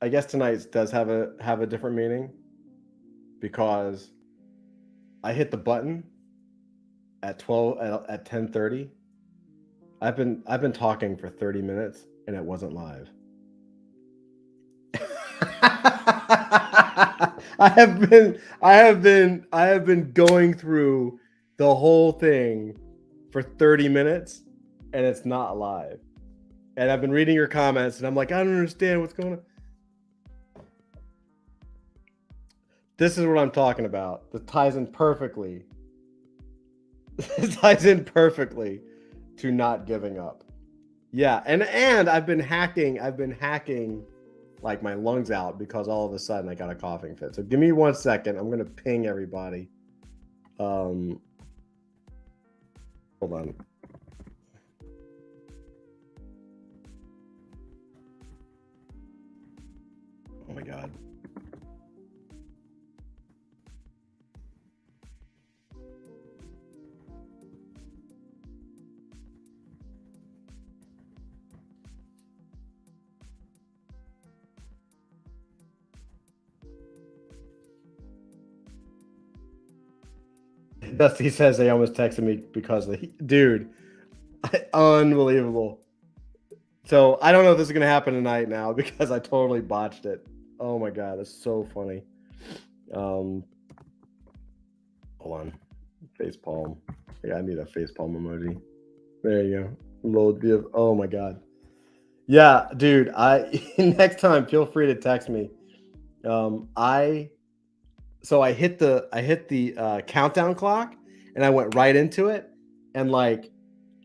I guess tonight does have a different meaning because I hit the button at 10:30. I've been talking for 30 minutes and it wasn't live. I have been going through the whole thing for 30 minutes and it's not live. And I've been reading your comments and I'm like, I don't understand what's going on. This is what I'm talking about. This ties in perfectly. This ties in perfectly to not giving up. Yeah, and I've been hacking like my lungs out because all of a sudden I got a coughing fit. So give me 1 second. I'm gonna ping everybody. Hold on. Oh my God. Dusty says they almost texted me because of the heat. Dude, unbelievable. So I don't know if this is gonna happen tonight now because I totally botched it. Oh my God, it's so funny. Hold on, face palm. Yeah, I need a face palm emoji. There you go. Load view. Oh my God. Yeah, dude. Next time feel free to text me. I hit the countdown clock and I went right into it, and like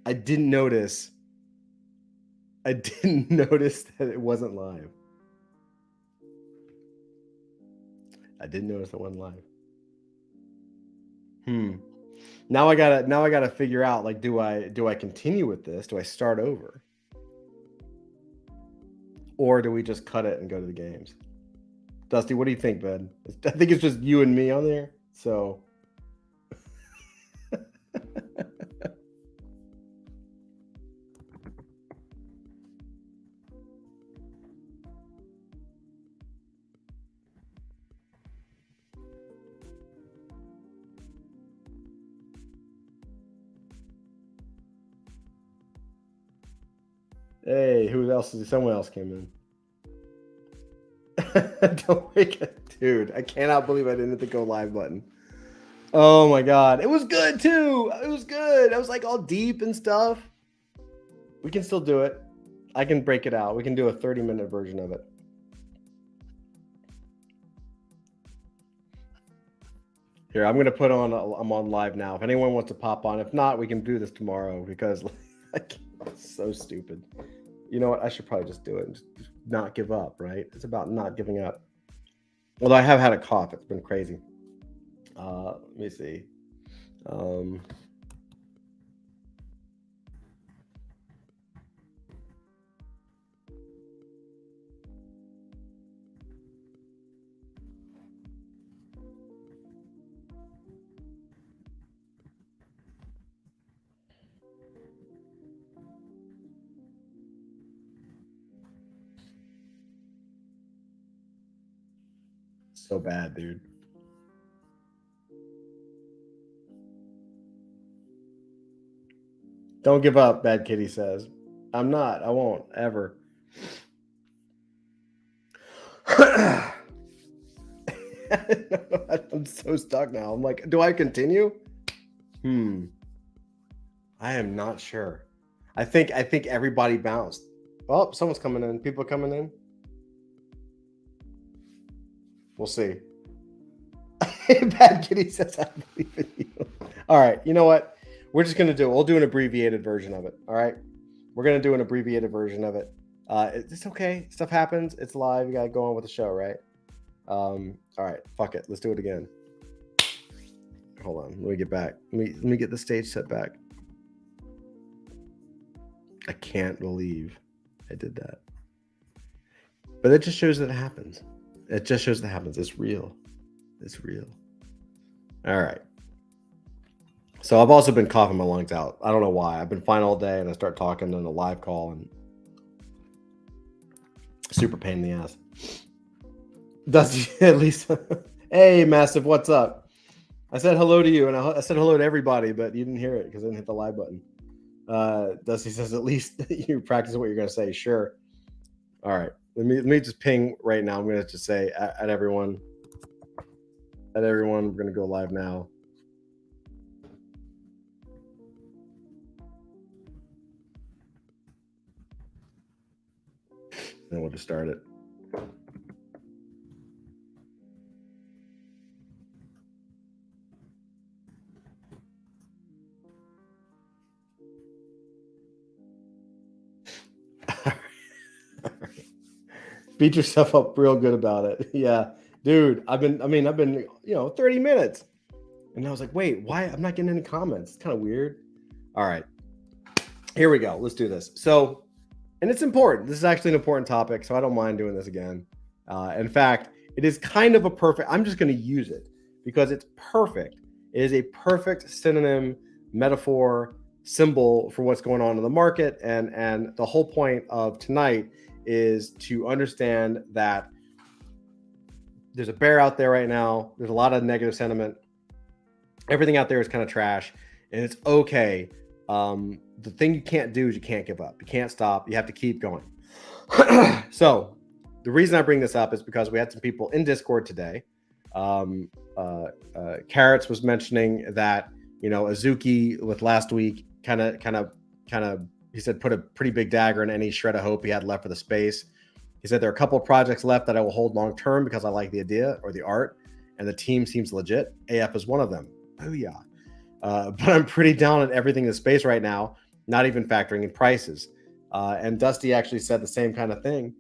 I didn't notice that it wasn't live. I didn't notice it wasn't live. Now I gotta figure out, like, do I continue with this? Do I start over? Or do we just cut it and go to the games? Dusty, what do you think, Ben? I think it's just you and me on there. So hey, who else is someone else came in? Don't wake up, dude. I cannot believe I didn't hit the go live button. Oh my God. It was good too. It was good. I was like all deep and stuff. We can still do it. I can break it out. We can do a 30-minute version of it. Here, I'm gonna put on. I'm on live now. If anyone wants to pop on, if not, we can do this tomorrow because like, it's so stupid. You know what? I should probably just do it and just not give up. Right? It's about not giving up. Although I have had a cough. It's been crazy. Let me see. So bad, dude. Don't give up, Bad Kitty says. I'm not. I won't ever. I'm so stuck now. I'm like, do I continue? I am not sure. I think everybody bounced. Oh, someone's coming in. People coming in. We'll see. Bad Kitty says, I believe in you. All right. You know what? We'll do an abbreviated version of it. All right. We're going to do an abbreviated version of it. It's okay. Stuff happens. It's live. You got to go on with the show, right? All right. Fuck it. Let's do it again. Hold on. Let me get back. Let me get the stage set back. I can't believe I did that. But it just shows that it happens. It just shows that it happens. It's real. It's real. All right. So I've also been coughing my lungs out. I don't know why. I've been fine all day, and I start talking on a live call, and super pain in the ass. Does at least? Hey, Massive, what's up? I said hello to you, and I said hello to everybody, but you didn't hear it because I didn't hit the live button. Dusty says, at least you practice what you're going to say. Sure. All right. Let me just ping right now. I'm going to just say at everyone. At everyone, we're going to go live now. And we'll just start it. Beat yourself up real good about it. Yeah, dude, I've been, 30 minutes. And I was like, wait, why? I'm not getting any comments. It's kind of weird. All right, here we go. Let's do this. So, and it's important. This is actually an important topic, so I don't mind doing this again. In fact, it is kind of a perfect, I'm just going to use it because it's perfect. It is a perfect synonym, metaphor, symbol for what's going on in the market. And the whole point of tonight is to understand that there's a bear out there right now. There's a lot of negative sentiment. Everything out there is kind of trash, and it's okay. The thing you can't do is you can't give up. You can't stop. You have to keep going. So the reason I bring this up is because we had some people in Discord today. Carrots was mentioning that, Azuki with last week kind of, he said, put a pretty big dagger in any shred of hope he had left for the space. He said there are a couple of projects left that I will hold long term because I like the idea or the art, and the team seems legit. AF is one of them. Booyah. But I'm pretty down on everything in the space right now, not even factoring in prices. And Dusty actually said the same kind of thing.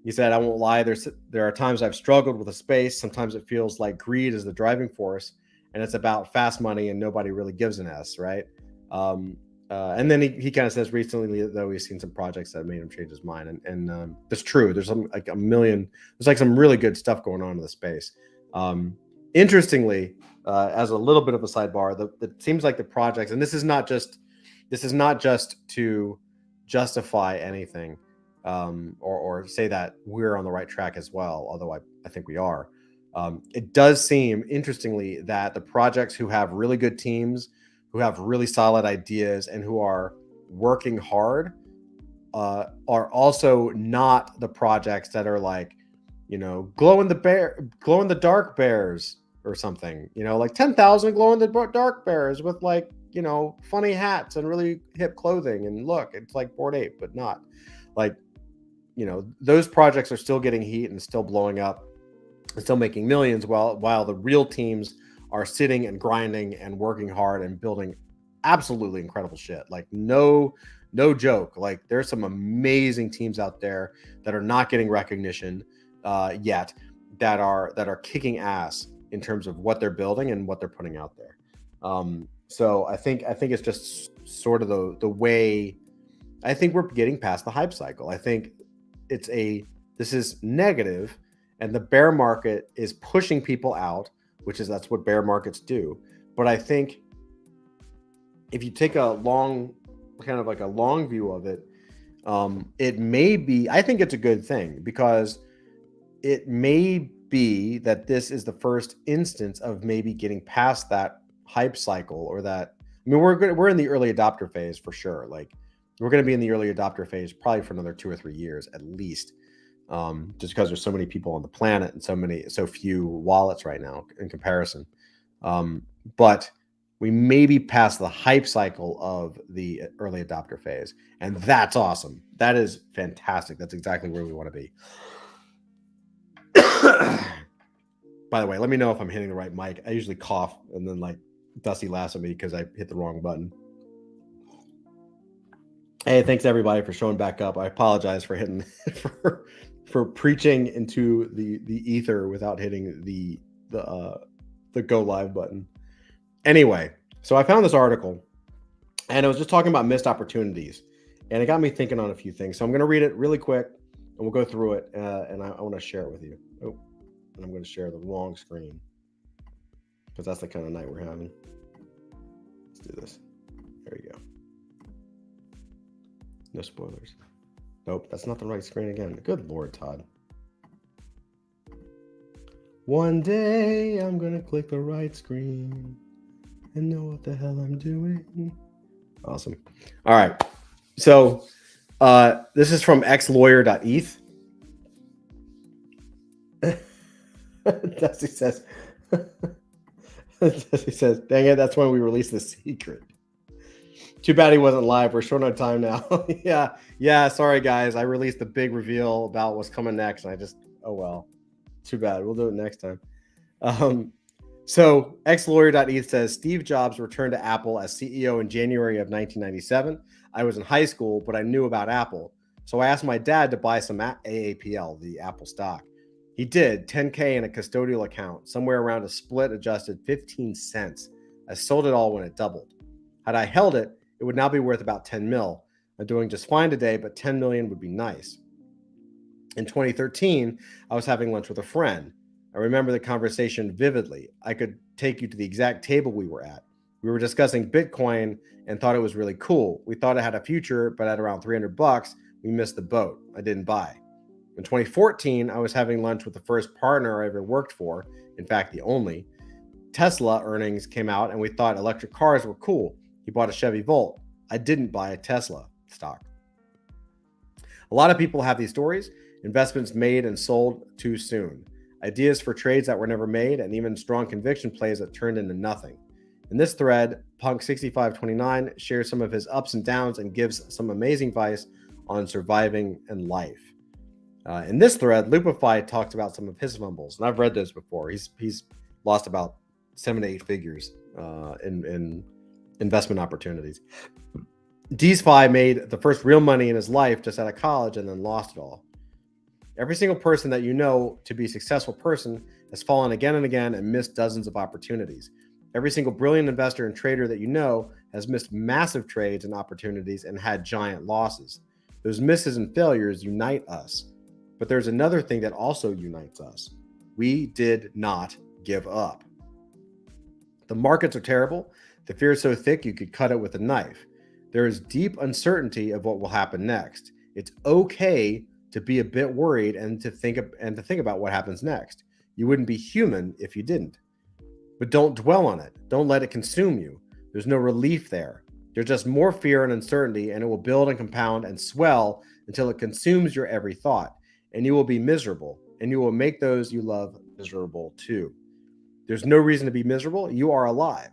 He said, I won't lie, there are times I've struggled with a space. Sometimes it feels like greed is the driving force, and it's about fast money and nobody really gives an S, right? And then he kind of says recently, though, he's seen some projects that made him change his mind. And that's true. There's some really good stuff going on in the space. Interestingly, as a little bit of a sidebar, it seems like the projects, and this is not just to justify anything, or say that we're on the right track as well, although I think we are. It does seem, interestingly, that the projects who have really good teams, who have really solid ideas, and who are working hard are also not the projects that are like, glow in the dark bears or something, like 10,000 glow in the dark bears with like, funny hats and really hip clothing. And look, it's like Bored Ape, but not like, those projects are still getting heat and still blowing up and still making millions while the real teams are sitting and grinding and working hard and building absolutely incredible shit. Like no joke. Like there's some amazing teams out there that are not getting recognition yet, that are kicking ass in terms of what they're building and what they're putting out there. So I think it's just sort of the way. I think we're getting past the hype cycle. I think this is negative, and the bear market is pushing people out, that's what bear markets do. But I think if you take a long view of it, it may be, I think it's a good thing, because it may be that this is the first instance of maybe getting past that hype cycle, or that, we're in the early adopter phase for sure. Like we're going to be in the early adopter phase probably for another 2 or 3 years at least. Just because there's so many people on the planet and so few wallets right now in comparison. But we may be past the hype cycle of the early adopter phase, and that's awesome. That is fantastic. That's exactly where we want to be. By the way, let me know if I'm hitting the right mic. I usually cough and then like Dusty laughs at me because I hit the wrong button. Hey, thanks everybody for showing back up. I apologize for hitting for preaching into the ether without hitting the go live button. Anyway, so I found this article, and it was just talking about missed opportunities, and it got me thinking on a few things. So I'm going to read it really quick, and we'll go through it, and I want to share it with you. Oh, and I'm going to share the wrong screen because that's the kind of night we're having. Let's do this. There you go. No spoilers. Nope, that's not the right screen again. Good Lord, Todd. One day I'm gonna click the right screen and know what the hell I'm doing. Awesome. All right. So this is from xlawyer.eth. Dusty says, Dusty says, dang it, that's when we released the secret. Too bad he wasn't live. We're short on time now. Yeah. Sorry, guys. I released the big reveal about what's coming next, and oh well. Too bad. We'll do it next time. So xlawyer.eth says, Steve Jobs returned to Apple as CEO in January of 1997. I was in high school, but I knew about Apple. So I asked my dad to buy some AAPL, the Apple stock. He did, $10K in a custodial account, somewhere around a split adjusted 15 cents. I sold it all when it doubled. Had I held it, it would now be worth about 10 mil. I'm doing just fine today, but 10 million would be nice. In 2013, I was having lunch with a friend. I remember the conversation vividly. I could take you to the exact table we were at. We were discussing Bitcoin and thought it was really cool. We thought it had a future, but at around $300, we missed the boat. I didn't buy. In 2014, I was having lunch with the first partner I ever worked for, in fact, the only. Tesla earnings came out and we thought electric cars were cool. He bought a Chevy Volt. I didn't buy a Tesla stock. A lot of people have these stories, investments made and sold too soon, ideas for trades that were never made, and even strong conviction plays that turned into nothing. In this thread, Punk6529 shares some of his ups and downs and gives some amazing advice on surviving and life. In this thread, Lupify talks about some of his fumbles, and I've read those before. He's lost about 7 to 8 figures in investment opportunities. DeesFi made the first real money in his life just out of college and then lost it all. Every single person that you know to be a successful person has fallen again and again and missed dozens of opportunities. Every single brilliant investor and trader that you know has missed massive trades and opportunities and had giant losses. Those misses and failures unite us. But there's another thing that also unites us. We did not give up. The markets are terrible. The fear is so thick you could cut it with a knife. There is deep uncertainty of what will happen next. It's okay to be a bit worried and to think about what happens next. You wouldn't be human if you didn't. But don't dwell on it. Don't let it consume you. There's no relief there. There's just more fear and uncertainty, and it will build and compound and swell until it consumes your every thought, and you will be miserable, and you will make those you love miserable too. There's no reason to be miserable. You are alive.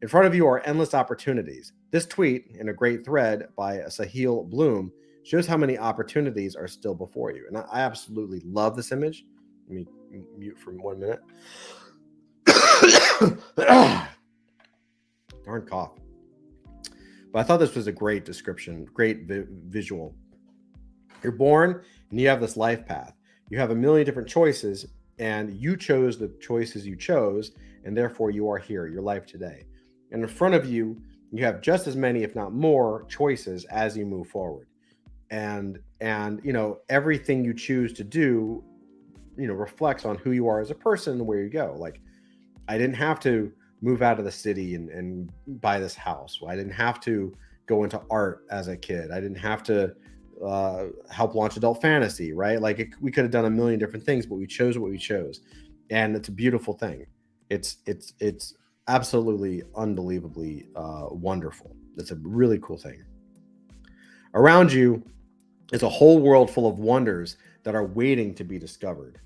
In front of you are endless opportunities. This tweet, in a great thread by Sahil Bloom, shows how many opportunities are still before you. And I absolutely love this image. Let me mute for 1 minute. Darn cough. But I thought this was a great description, great visual. You're born and you have this life path. You have a million different choices, and you chose the choices you chose, and therefore you are here, your life today. And in front of you, you have just as many, if not more, choices as you move forward. And you know, everything you choose to do, you know, reflects on who you are as a person and where you go. Like, I didn't have to move out of the city and buy this house. I didn't have to go into art as a kid. I didn't have to help launch adult fantasy, right? Like, we could have done a million different things, but we chose what we chose. And it's a beautiful thing. It's absolutely unbelievably wonderful. It's a really cool thing. Around you is a whole world full of wonders that are waiting to be discovered.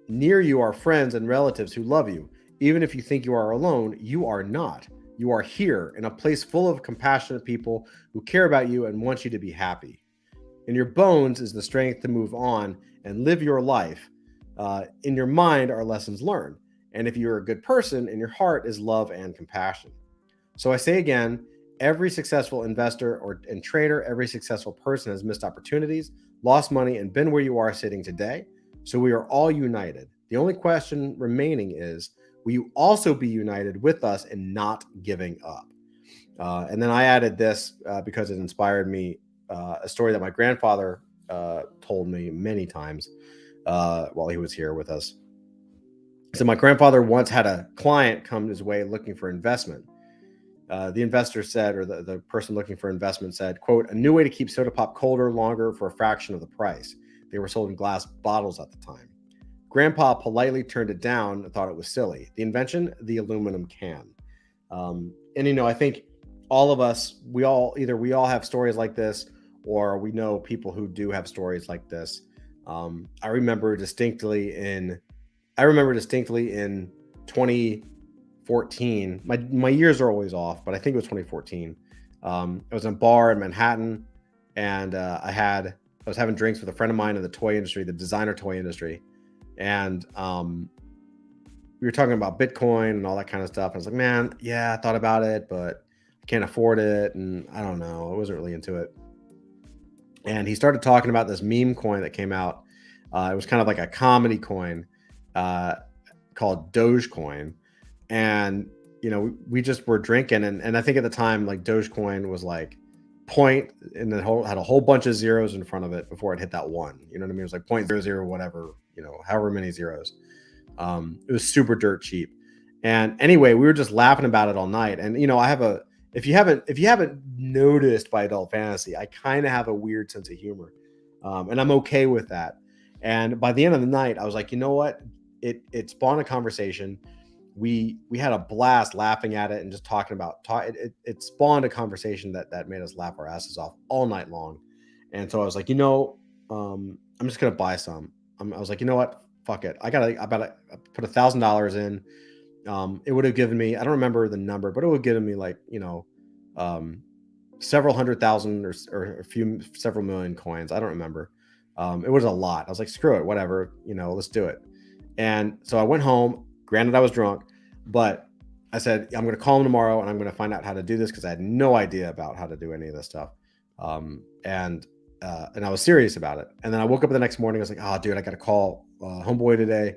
Near you are friends and relatives who love you. Even if you think you are alone, you are not. You are here in a place full of compassionate people who care about you and want you to be happy. In your bones is the strength to move on and live your life. In your mind are lessons learned. And if you're a good person, in your heart is love and compassion. So I say again, every successful investor and trader, every successful person has missed opportunities, lost money, and been where you are sitting today. So we are all united. The only question remaining is, will you also be united with us in not giving up? And then I added this because it inspired me, a story that my grandfather told me many times while he was here with us. So my grandfather once had a client come his way looking for investment. The investor said, or the person looking for investment said, quote, "A new way to keep soda pop colder longer for a fraction of the price." They were sold in glass bottles at the time. Grandpa politely turned it down and thought it was silly. The invention, the aluminum can. And I think all of us, we all have stories like this, or we know people who do have stories like this. I remember distinctly in 2014. My years are always off, but I think it was 2014. I was in a bar in Manhattan, and I was having drinks with a friend of mine in the toy industry, the designer toy industry, and we were talking about Bitcoin and all that kind of stuff. I was like, man, yeah, I thought about it, but I can't afford it, and I don't know, I wasn't really into it. And he started talking about this meme coin that came out. It was kind of like a comedy coin called Dogecoin. And, we just were drinking. And I think at the time, like, Dogecoin was like point, and then had a whole bunch of zeros in front of it before it hit that one. You know what I mean? It was like 0.00 whatever, however many zeros. It was super dirt cheap. And anyway, we were just laughing about it all night. And, I have if you haven't noticed by Adult Fantasy, I kind of have a weird sense of humor. And I'm okay with that. And by the end of the night, I was like, you know what? It spawned a conversation. We had a blast laughing at it and just talking about it spawned a conversation that made us laugh our asses off all night long. And so I was like, I'm just gonna buy some. I was like, you know what? Fuck it. I put $1,000 in. It would have given me, I don't remember the number, but it would have given me like, several hundred thousand or several million coins. I don't remember. It was a lot. I was like, screw it, whatever, let's do it. And so I went home. Granted, I was drunk, but I said, I'm going to call him tomorrow and I'm going to find out how to do this, because I had no idea about how to do any of this stuff. And I was serious about it. And then I woke up the next morning. I was like, oh, dude, I got to call homeboy today.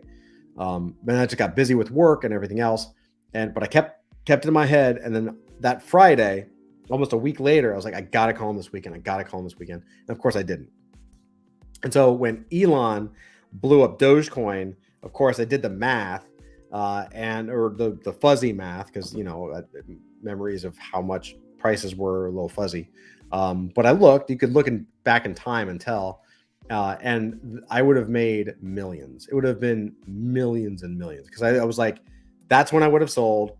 Then I just got busy with work and everything else. But I kept it in my head. And then that Friday, almost a week later, I was like, I got to call him this weekend. And of course I didn't. And so when Elon blew up Dogecoin, of course I did the math, or the fuzzy math, because, memories of how much prices were a little fuzzy. But you could look back in time and tell, and I would have made millions. It would have been millions and millions, because I was like, that's when I would have sold,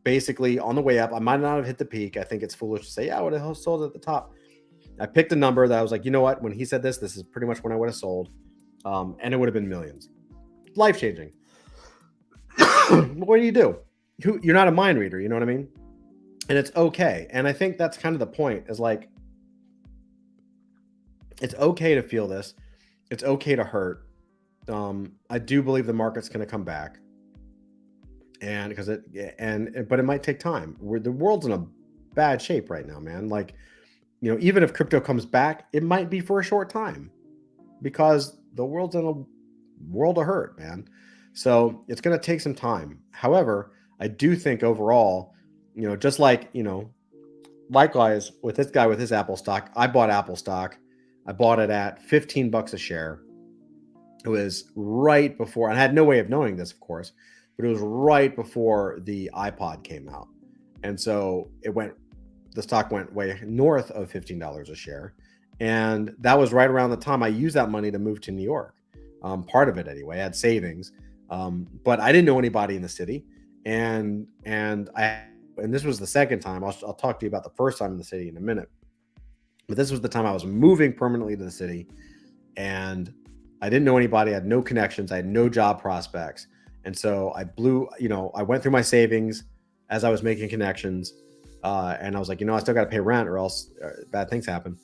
basically on the way up. I might not have hit the peak. I think it's foolish to say, yeah, I would have sold at the top. I picked a number that I was like, you know what? When he said this is pretty much when I would have sold. And it would have been millions. Life-changing. What do you do? You're not a mind reader, you know what I mean? And it's okay. And I think that's kind of the point, is like, it's okay to feel this. It's okay to hurt. I do believe the market's going to come back. And but it might take time. The world's in a bad shape right now, man. Like, even if crypto comes back, it might be for a short time, because the world's in a world of hurt, man. So it's going to take some time. However, I do think overall, just like, likewise with this guy with his Apple stock, I bought Apple stock. I bought it at $15 a share. It was right before, and I had no way of knowing this, of course, but it was right before the iPod came out. And so the stock went way north of $15 a share. And that was right around the time I used that money to move to New York. Part of it anyway. I had savings. But I didn't know anybody in the city. And this was the second time. I'll talk to you about the first time in the city in a minute. But this was the time I was moving permanently to the city, and I didn't know anybody. I had no connections. I had no job prospects. And so I went through my savings as I was making connections. And I was like, I still got to pay rent, or else bad things happen.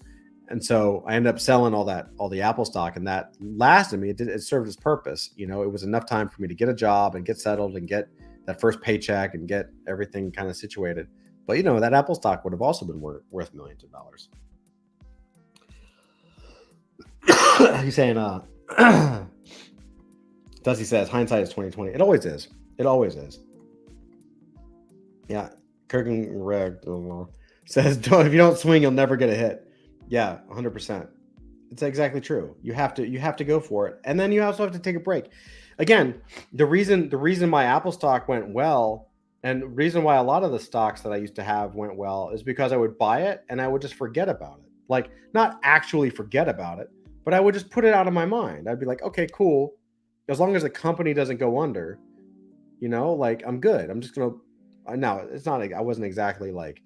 And so I ended up selling all the Apple stock, and that lasted me. It served its purpose. It was enough time for me to get a job and get settled and get that first paycheck and get everything kind of situated. But, that Apple stock would have also been worth millions of dollars. He's saying, Dusty says, hindsight is 2020. It always is. It always is. Yeah. Kirkin Reg says, if you don't swing, you'll never get a hit. Yeah, 100%. It's exactly true. You have to go for it. And then you also have to take a break. Again, the reason my Apple stock went well, and the reason why a lot of the stocks that I used to have went well, is because I would buy it and I would just forget about it. Like, not actually forget about it, but I would just put it out of my mind. I'd be like, okay, cool. as long as the company doesn't go under, like I'm good. I'm just gonna. Now it's not like I wasn't exactly like,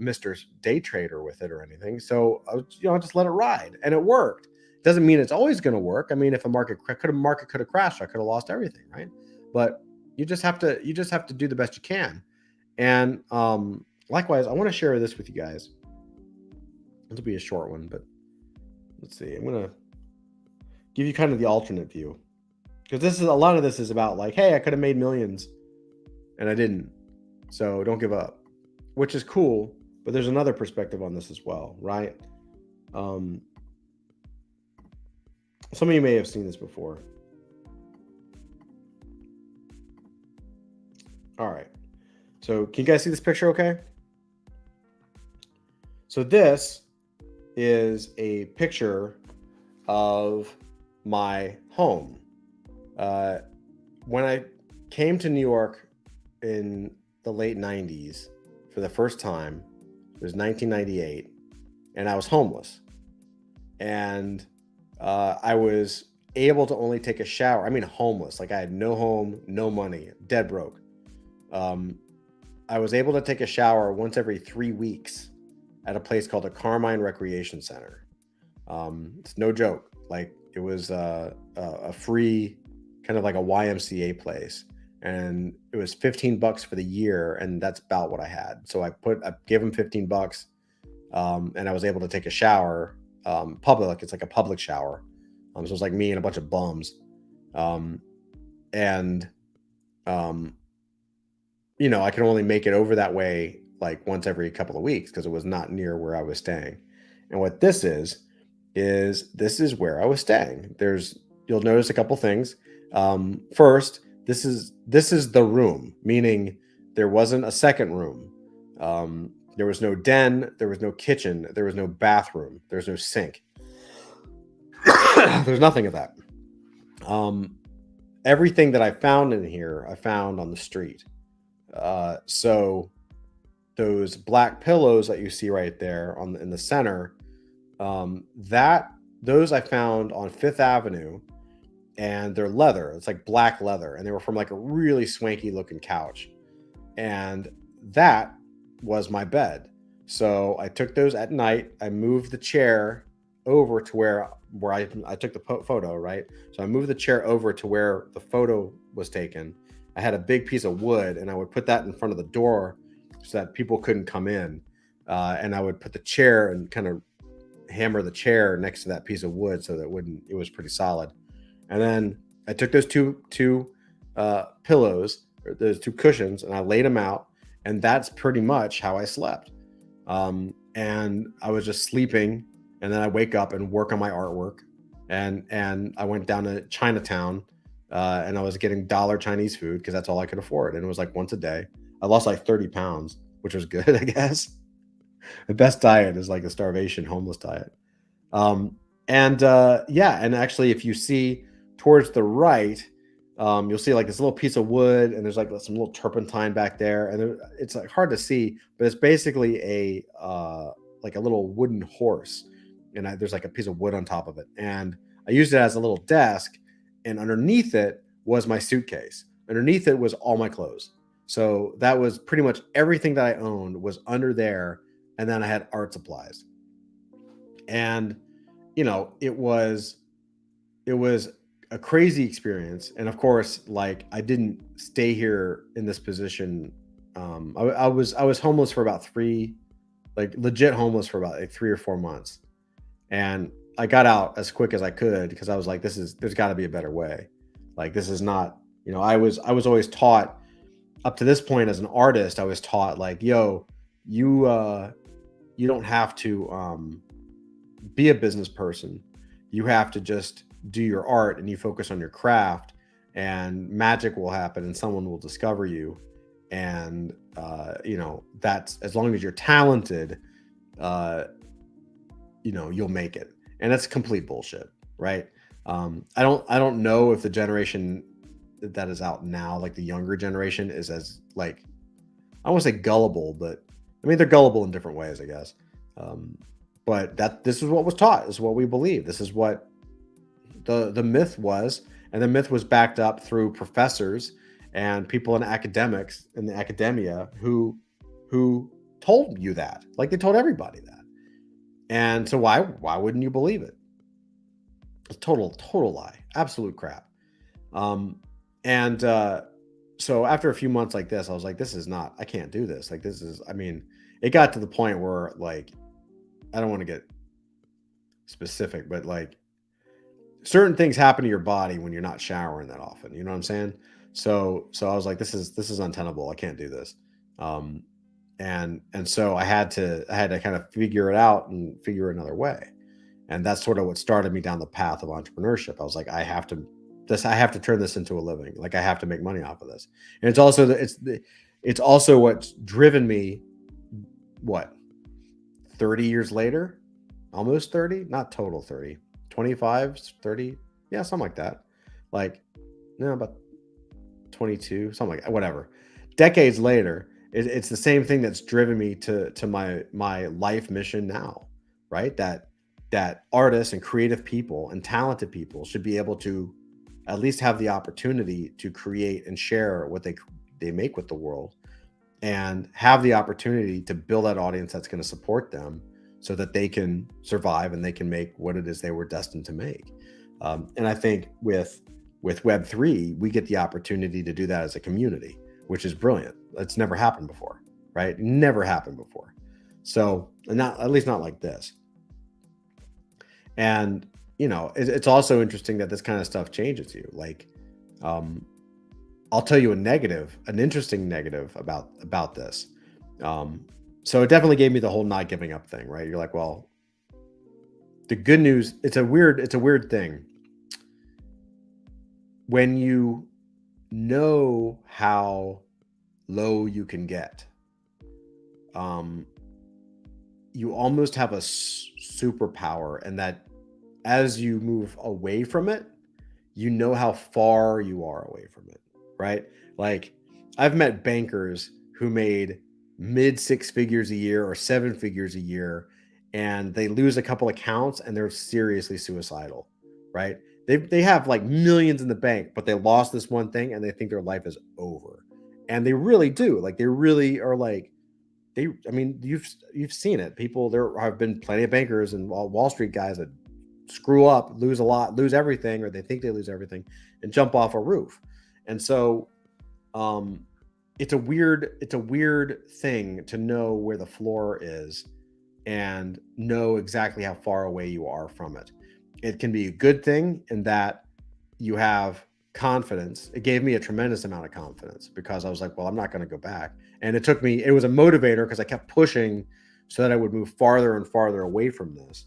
Mr. Day Trader with it or anything. So I just let it ride, and it worked. Doesn't mean it's always going to work. I mean, if a market could have crashed, I could have lost everything, right? But you just have to do the best you can. And likewise, I want to share this with you guys. This will be a short one, but let's see. I'm gonna give you kind of the alternate view, because a lot of this is about like, hey, I could have made millions, and I didn't. So don't give up, which is cool. But there's another perspective on this as well, right? Some of you may have seen this before. All right. So can you guys see this picture okay? So this is a picture of my home. When I came to New York in the late 90s for the first time, it was 1998, and I was homeless. And I was able to only take a shower. I mean, homeless. Like I had no home, no money, dead broke. I was able to take a shower once every 3 weeks at a place called the Carmine Recreation Center. It's no joke. Like it was a free, kind of like a YMCA place, and it was $15 for the year, and that's about what I had. So I gave him $15, and I was able to take a shower, public. It's like a public shower. So it was like me and a bunch of bums, and I could only make it over that way like once every couple of weeks because it was not near where I was staying. And what this is this is where I was staying. You'll notice a couple things. First, this is the room, meaning there wasn't a second room. There was no den, there was no kitchen, there was no bathroom, there's no sink. There's nothing of that. Everything that I found in here, I found on the street. So those black pillows that you see right there in the center, those I found on Fifth Avenue, and they're leather. It's like black leather, and they were from like a really swanky looking couch, and that was my bed. So I took those at night. I moved the chair over to where I took the photo, right? So I moved the chair over to where the photo was taken. I had a big piece of wood, and I would put that in front of the door so that people couldn't come in. And I would put the chair and kind of hammer the chair next to that piece of wood so that it was pretty solid. And then I took those two pillows, or those two cushions, and I laid them out, and that's pretty much how I slept. And I was just sleeping, and then I wake up and work on my artwork. And I went down to Chinatown, and I was getting dollar Chinese food because that's all I could afford. And it was like once a day. I lost like 30 pounds, which was good, I guess. The best diet is like a starvation homeless diet. And actually, if you see towards the right, you'll see like this little piece of wood, and there's like some little turpentine back there, and it's like hard to see, but it's basically a little wooden horse, and there's like a piece of wood on top of it, and I used it as a little desk, and underneath it was my suitcase. Underneath it was all my clothes. So that was pretty much everything that I owned was under there, and then I had art supplies. And it was a crazy experience. And of course, like I didn't stay here in this position. I was homeless for about legit homeless for about like 3 or 4 months. And I got out as quick as I could because I was like, there's got to be a better way. Like, this is not, I was always taught up to this point as an artist, I was taught like, yo, you don't have to be a business person. You have to just do your art, and you focus on your craft, and magic will happen, and someone will discover you. And that's, as long as you're talented, you'll make it. And that's complete bullshit, right? I don't know if the generation that is out now, like the younger generation, is as like, I don't want to say gullible, but I mean, they're gullible in different ways, I guess. But this is what was taught. This is what we believe. This is what the myth was. And the myth was backed up through professors and people in academics in the academia who told you that. Like they told everybody that. And so why wouldn't you believe it? It's total lie. Absolute crap. And so after a few months like this, I was like, this is not, I can't do this. Like this is, I mean, it got to the point where like, I don't want to get specific, but like certain things happen to your body when you're not showering that often. You know what I'm saying? So I was like, this is untenable. I can't do this. And so I had to kind of figure it out and figure another way. And that's sort of what started me down the path of entrepreneurship. I was like, I have to turn this into a living. Like I have to make money off of this. And it's also what's driven me, what, 30 years later, almost 30, not total 30, 25, 30. Yeah, something like that. Like, no, about 22, something like that, whatever. Decades later, it's the same thing that's driven me to my life mission now, right? That artists and creative people and talented people should be able to at least have the opportunity to create and share what they make with the world, and have the opportunity to build that audience that's going to support them so that they can survive and they can make what it is they were destined to make. And I think with Web3, we get the opportunity to do that as a community, which is brilliant. It's never happened before, right? Never happened before. So, not at least not like this. And you know, it's also interesting that this kind of stuff changes you. Like, I'll tell you an interesting negative about this. So it definitely gave me the whole not giving up thing, right? You're like, well, the good news, it's a weird thing. When you know how low you can get, you almost have a superpower, and that as you move away from it, you know how far you are away from it, right? Like I've met bankers who made mid 6 figures a year or 7 figures a year, and they lose a couple accounts and they're seriously suicidal, right? They have like millions in the bank, but they lost this one thing and they think their life is over. And they really do. Like they really are like, I mean, you've seen it. People, there have been plenty of bankers and Wall Street guys that screw up, lose a lot, lose everything, or they think they lose everything, and jump off a roof. And so it's a weird thing to know where the floor is and know exactly how far away you are from it. It can be a good thing in that you have confidence. It gave me a tremendous amount of confidence because I was like, well, I'm not going to go back. And it was a motivator because I kept pushing so that I would move farther and farther away from this.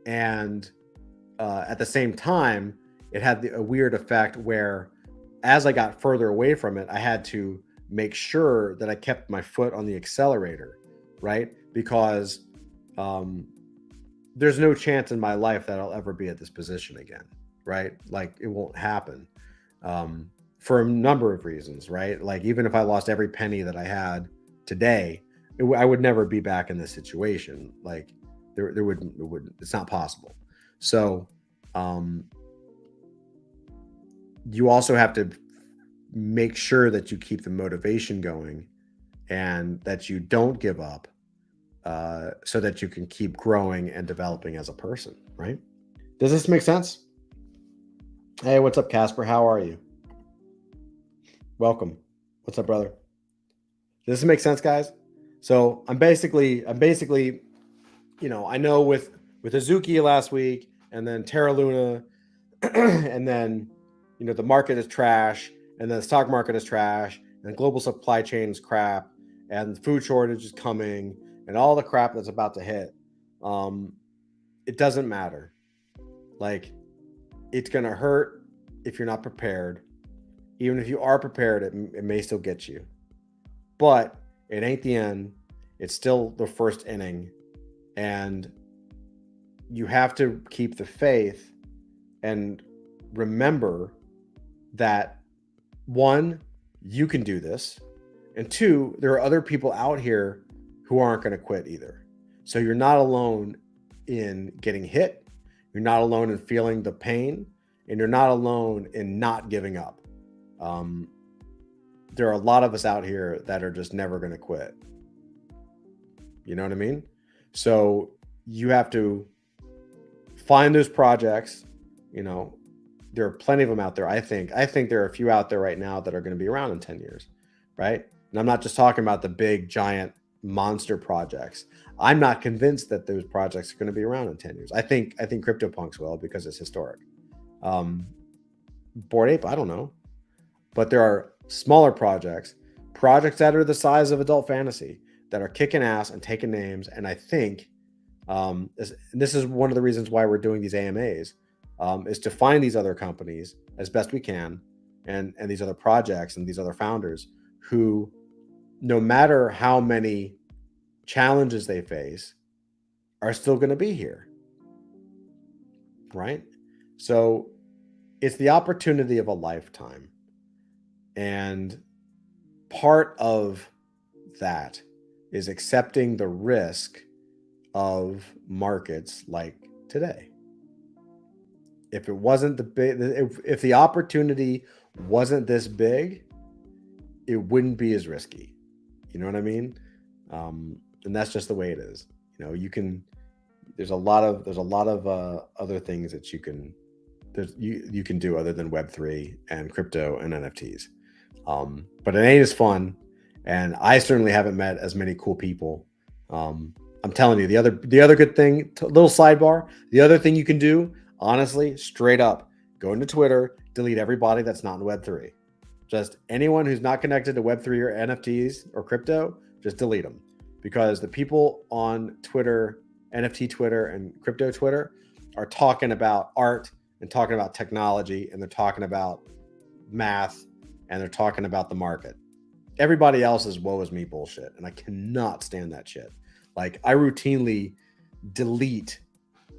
And at the same time, it had a weird effect where as I got further away from it, I had to make sure that I kept my foot on the accelerator, right? Because there's no chance in my life that I'll ever be at this position again, right? Like it won't happen for a number of reasons, right? Like even if I lost every penny that I had today, I would never be back in this situation. Like there wouldn't, it's not possible. So you also have to make sure that you keep the motivation going and that you don't give up so that you can keep growing and developing as a person, right? Does this make sense? Hey, what's up, Casper? How are you? Welcome. What's up, brother? Does this make sense, guys? So I'm basically, you know, I know with Azuki last week and then Terra Luna and then, you know, the market is trash and then the stock market is trash and global supply chain is crap and the food shortage is coming and all the crap that's about to hit. It doesn't matter. Like, it's going to hurt if you're not prepared. Even if you are prepared, it may still get you. But it ain't the end. It's still the first inning. And you have to keep the faith and remember that, one, you can do this. And two, there are other people out here who aren't going to quit either. So you're not alone in getting hit. You're not alone in feeling the pain. and you're not alone in not giving up. There are a lot of us out here that are just never going to quit. You know what I mean? So you have to find those projects. You know, there are plenty of them out there. I think there are a few out there right now that are going to be around in 10 years, right? And I'm not just talking about the big, giant monster projects. I'm not convinced that those projects are going to be around in 10 years. I think CryptoPunks will, because it's historic. Bored Ape, I don't know. But there are smaller projects that are the size of Adult Fantasy, that are kicking ass and taking names. And I think this is one of the reasons why we're doing these AMAs, is to find these other companies as best we can, and these other projects and these other founders who, no matter how many challenges they face, are still going to be here, right? So it's the opportunity of a lifetime. And part of that is accepting the risk of markets like today. If it wasn't if the opportunity wasn't this big, it wouldn't be as risky. You know what I mean? And that's just the way it is. You know, there's a lot of other things that you can do other than Web3 and crypto and NFTs. But it ain't as fun. And I certainly haven't met as many cool people. I'm telling you, the other good thing, little sidebar, the other thing you can do, honestly, straight up, go into Twitter, delete everybody that's not in Web3. Just anyone who's not connected to Web3 or NFTs or crypto, just delete them. Because the people on Twitter, NFT Twitter and crypto Twitter, are talking about art and talking about technology, and they're talking about math, and they're talking about the market. Everybody else is woe is me bullshit, and I cannot stand that shit. Like, I routinely delete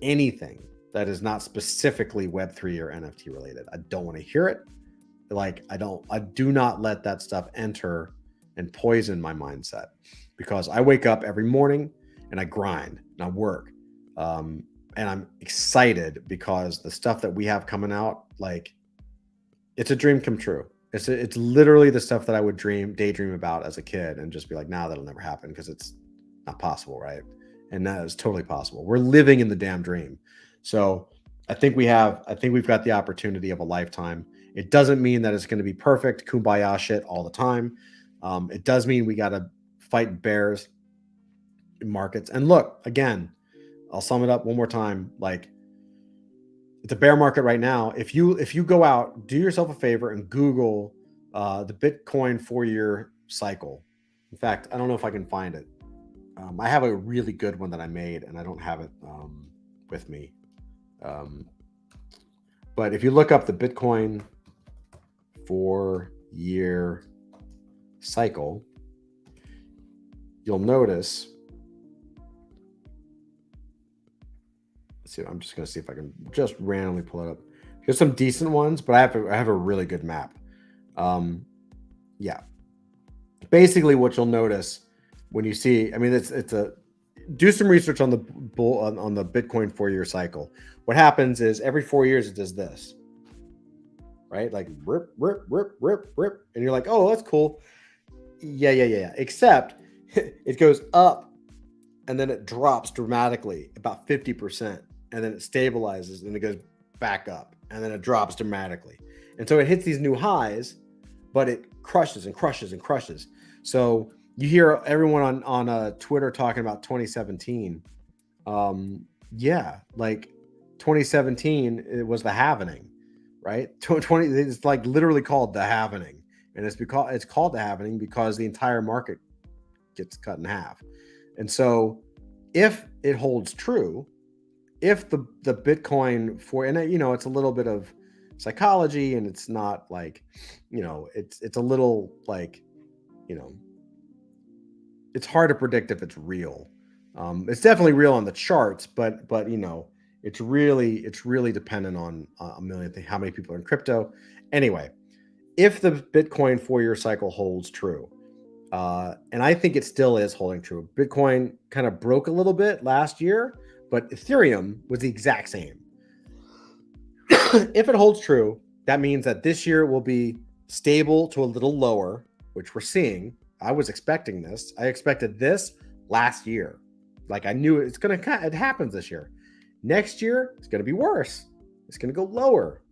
anything that is not specifically Web3 or NFT related. I don't want to hear it. Like, I do not let that stuff enter and poison my mindset, because I wake up every morning and I grind and I work. And I'm excited because the stuff that we have coming out, like, it's a dream come true. It's literally the stuff that I would daydream about as a kid, and just be like, nah, that'll never happen, because it's not possible, right? And that is totally possible. We're living in the damn dream. So I think we've got the opportunity of a lifetime. It doesn't mean that it's going to be perfect kumbaya shit all the time. It does mean we got to fight bears in markets. And look, again, I'll sum it up one more time. Like, it's a bear market right now. If you go out, do yourself a favor and Google the Bitcoin 4-year cycle. In fact, I don't know if I can find it. I have a really good one that I made, and I don't have it with me. But if you look up the Bitcoin 4-year cycle, you'll notice. Let's see. I'm just going to see if I can just randomly pull it up. There's some decent ones, but I have a really good map. Yeah. Basically, what you'll notice when you see, I mean, do some research on the Bitcoin 4-year cycle. What happens is every 4 years it does this, right? Like rip, rip, rip, rip, rip, and you're like, oh, that's cool. Yeah. Except it goes up, and then it drops dramatically, about 50%, and then it stabilizes, and it goes back up, and then it drops dramatically, and so it hits these new highs, but it crushes and crushes and crushes. So you hear everyone on Twitter talking about 2017. Yeah, like 2017, it was the halvening, right? 20, it's like literally called the halvening, and it's called the halvening because the entire market gets cut in half. And so if it holds true, if the Bitcoin it's a little bit of psychology, and it's not like, it's a little like, it's hard to predict if it's real. It's definitely real on the charts, but it's really dependent on a million things, how many people are in crypto. Anyway, if the Bitcoin 4-year cycle holds true, and I think it still is holding true. Bitcoin kind of broke a little bit last year, but Ethereum was the exact same. If it holds true, that means that this year will be stable to a little lower, which we're seeing. I was expecting this. I expected this last year. Like I knew it happens this year. Next year, it's going to be worse. It's going to go lower.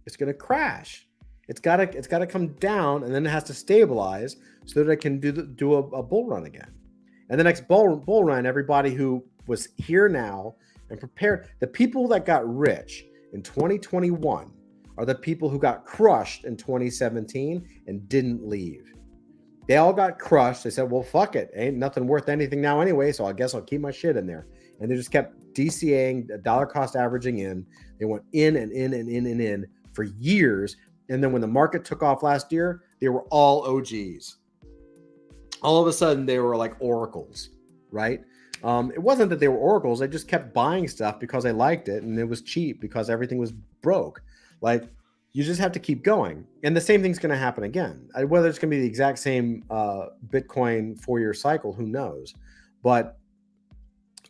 It's going to crash. It's got to come down, and then it has to stabilize so that it can do a bull run again. And the next bull run, everybody who was here now and prepared, the people that got rich in 2021 are the people who got crushed in 2017 and didn't leave. They all got crushed. They said, well, fuck it. Ain't nothing worth anything now anyway, so I guess I'll keep my shit in there. And they just kept DCAing, dollar cost averaging in. They went in and in and in and in for years. And then when the market took off last year, they were all OGs. All of a sudden, they were like oracles, right? It wasn't that they were oracles. They just kept buying stuff because they liked it, and it was cheap because everything was broke. Like, you just have to keep going. And the same thing's going to happen again. Whether it's going to be the exact same Bitcoin 4-year cycle, who knows? But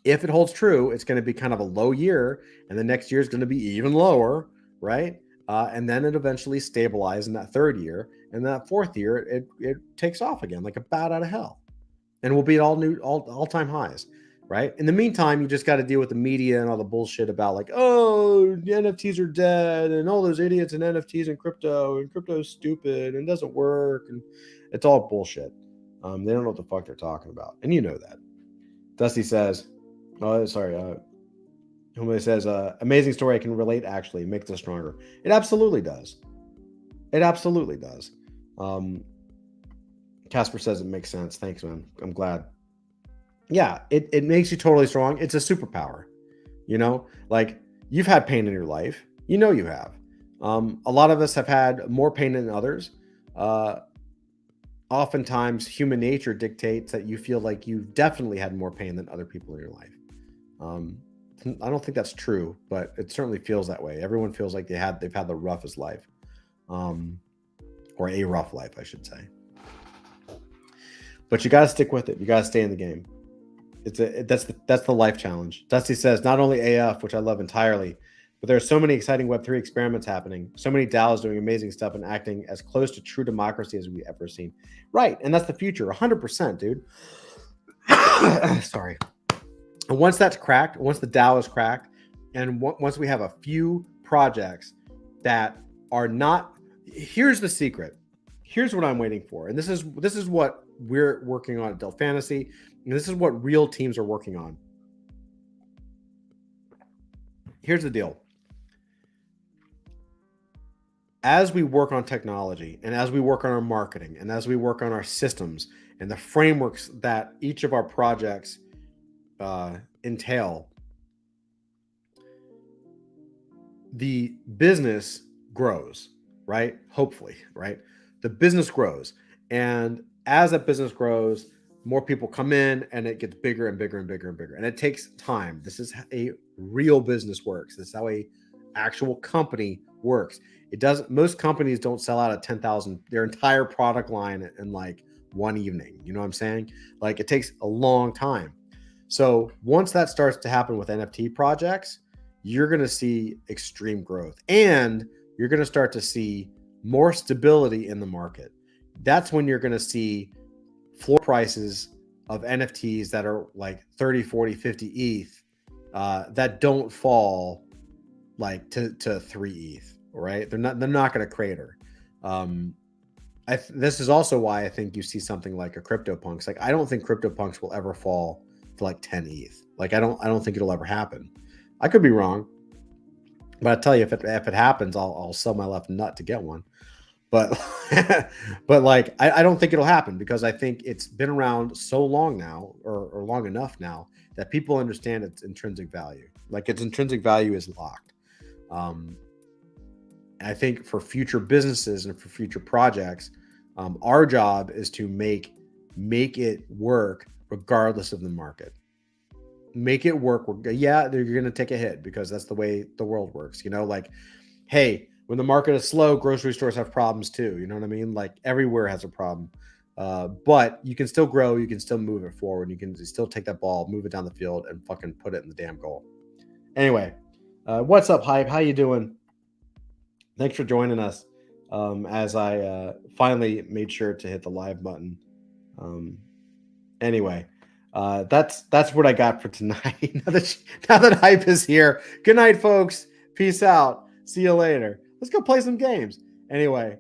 if it holds true, it's going to be kind of a low year, and the next year is going to be even lower, right? And then it eventually stabilizes in that third year. And that fourth year, it takes off again like a bat out of hell. And we'll be at all-time highs, right? In the meantime, you just got to deal with the media and all the bullshit about like, oh, the NFTs are dead, and all those idiots in NFTs and crypto's stupid and doesn't work. And it's all bullshit. They don't know what the fuck they're talking about. And you know that. Dusty says, Somebody says, amazing story. I can relate, actually. Makes us stronger. It absolutely does. It absolutely does. Casper says it makes sense. Thanks, man. I'm glad. Yeah, it makes you totally strong. It's a superpower. You know, like you've had pain in your life. You know you have. A lot of us have had more pain than others. Oftentimes, human nature dictates that you feel like you've definitely had more pain than other people in your life. I don't think that's true, but it certainly feels that way. Everyone feels like they've had the roughest life, or a rough life, I should say. But you got to stick with it. You got to stay in the game. That's the life challenge. Dusty says, not only AF, which I love entirely, but there are so many exciting Web3 experiments happening. So many DAOs doing amazing stuff and acting as close to true democracy as we've ever seen. Right, and that's the future, 100%, dude. Sorry. And once that's cracked, once the DAO is cracked, and once we have a few projects that are not, here's the secret. Here's what I'm waiting for. And this is what we're working on at Dell Fantasy. And this is what real teams are working on. Here's the deal. As we work on technology, and as we work on our marketing, and as we work on our systems and the frameworks that each of our projects entail, the business grows, right? Hopefully, right? The business grows. And as that business grows, more people come in and it gets bigger and bigger and bigger and bigger. And it takes time. This is how a real business works. This is how a actual company works. It doesn't, most companies don't sell out at 10,000, their entire product line in like one evening. You know what I'm saying? Like it takes a long time. So once that starts to happen with NFT projects, you're going to see extreme growth, and you're going to start to see more stability in the market. That's when you're going to see floor prices of NFTs that are like 30, 40, 50 ETH that don't fall like to 3 ETH, right? They're not going to crater. This is also why I think you see something like a CryptoPunks. Like I don't think CryptoPunks will ever fall to like 10 ETH. Like I don't think it'll ever happen. I could be wrong, but I tell you, if it happens, I'll sell my left nut to get one. But but like I don't think it'll happen, because I think it's been around so long now, or long enough now, that people understand its intrinsic value. Like its intrinsic value is locked. And I think for future businesses and for future projects, our job is to make it work regardless of the market. Make it work. Yeah, you're going to take a hit, because that's the way the world works. You know, like, hey, when the market is slow, grocery stores have problems too. You know what I mean? Like everywhere has a problem. But you can still grow. You can still move it forward. You can still take that ball, move it down the field, and fucking put it in the damn goal. Anyway, what's up, Hype? How you doing? Thanks for joining us. As I finally made sure to hit the live button. Anyway, that's what I got for tonight. now that hype is here. Good night, folks. Peace out. See you later. Let's go play some games. Anyway,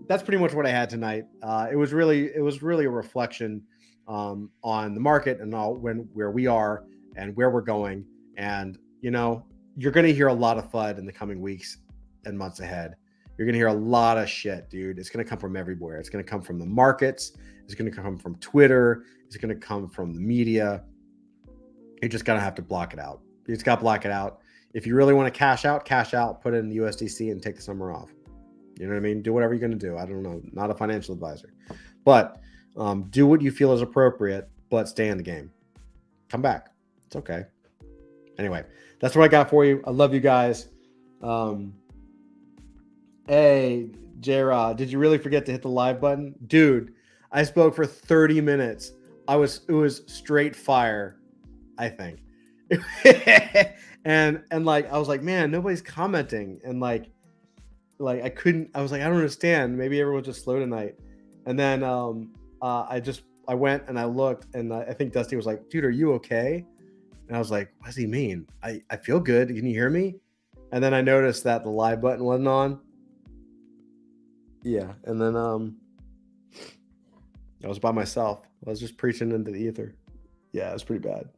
that's pretty much what I had tonight. It was really a reflection on the market and where we are and where we're going. And you're going to hear a lot of FUD in the coming weeks and months ahead. You're going to hear a lot of shit, dude. It's going to come from everywhere. It's going to come from the markets. It's going to come from Twitter. It's going to come from the media. You just got to have to block it out. You just got to block it out. If you really want to cash out, put it in the USDC and take the summer off. You know what I mean? Do whatever you're going to do. I don't know. Not a financial advisor. But do what you feel is appropriate, but stay in the game. Come back. It's okay. Anyway, that's what I got for you. I love you guys. Hey, J-Rod, did you really forget to hit the live button? Dude, I spoke for 30 minutes. It was straight fire, I think. and like I was like, man, nobody's commenting. And like I was like, I don't understand. Maybe everyone's just slow tonight. And then I went and I looked, and I think Dusty was like, dude, are you okay? And I was like, what does he mean? I feel good. Can you hear me? And then I noticed that the live button wasn't on. Yeah, and then I was by myself. I was just preaching into the ether. Yeah, it was pretty bad.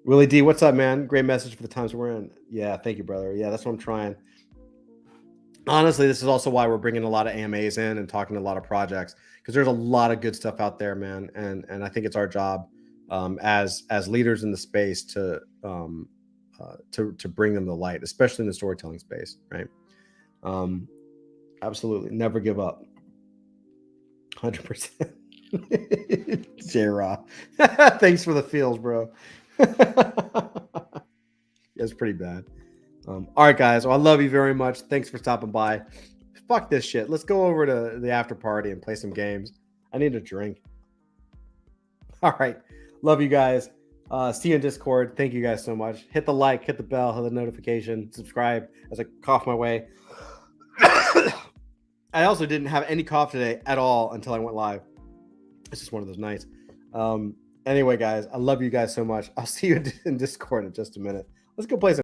Willie D, what's up, man? Great message for the times we're in. Yeah, thank you, brother. Yeah, that's what I'm trying. Honestly, this is also why we're bringing a lot of AMAs in and talking to a lot of projects, because there's a lot of good stuff out there, man. And I think it's our job as leaders in the space to bring them to light, especially in the storytelling space, right? Absolutely. Never give up. 100%. J-Raw. Thanks for the feels, bro. It's pretty bad. All right, guys. Well, I love you very much. Thanks for stopping by. Fuck this shit. Let's go over to the after party and play some games. I need a drink. All right. Love you guys. See you in Discord. Thank you guys so much. Hit the like, hit the bell, hit the notification, subscribe as I cough my way. I also didn't have any cough today at all until I went live. It's just one of those nights. Anyway, guys, I love you guys so much. I'll see you in Discord in just a minute. Let's go play some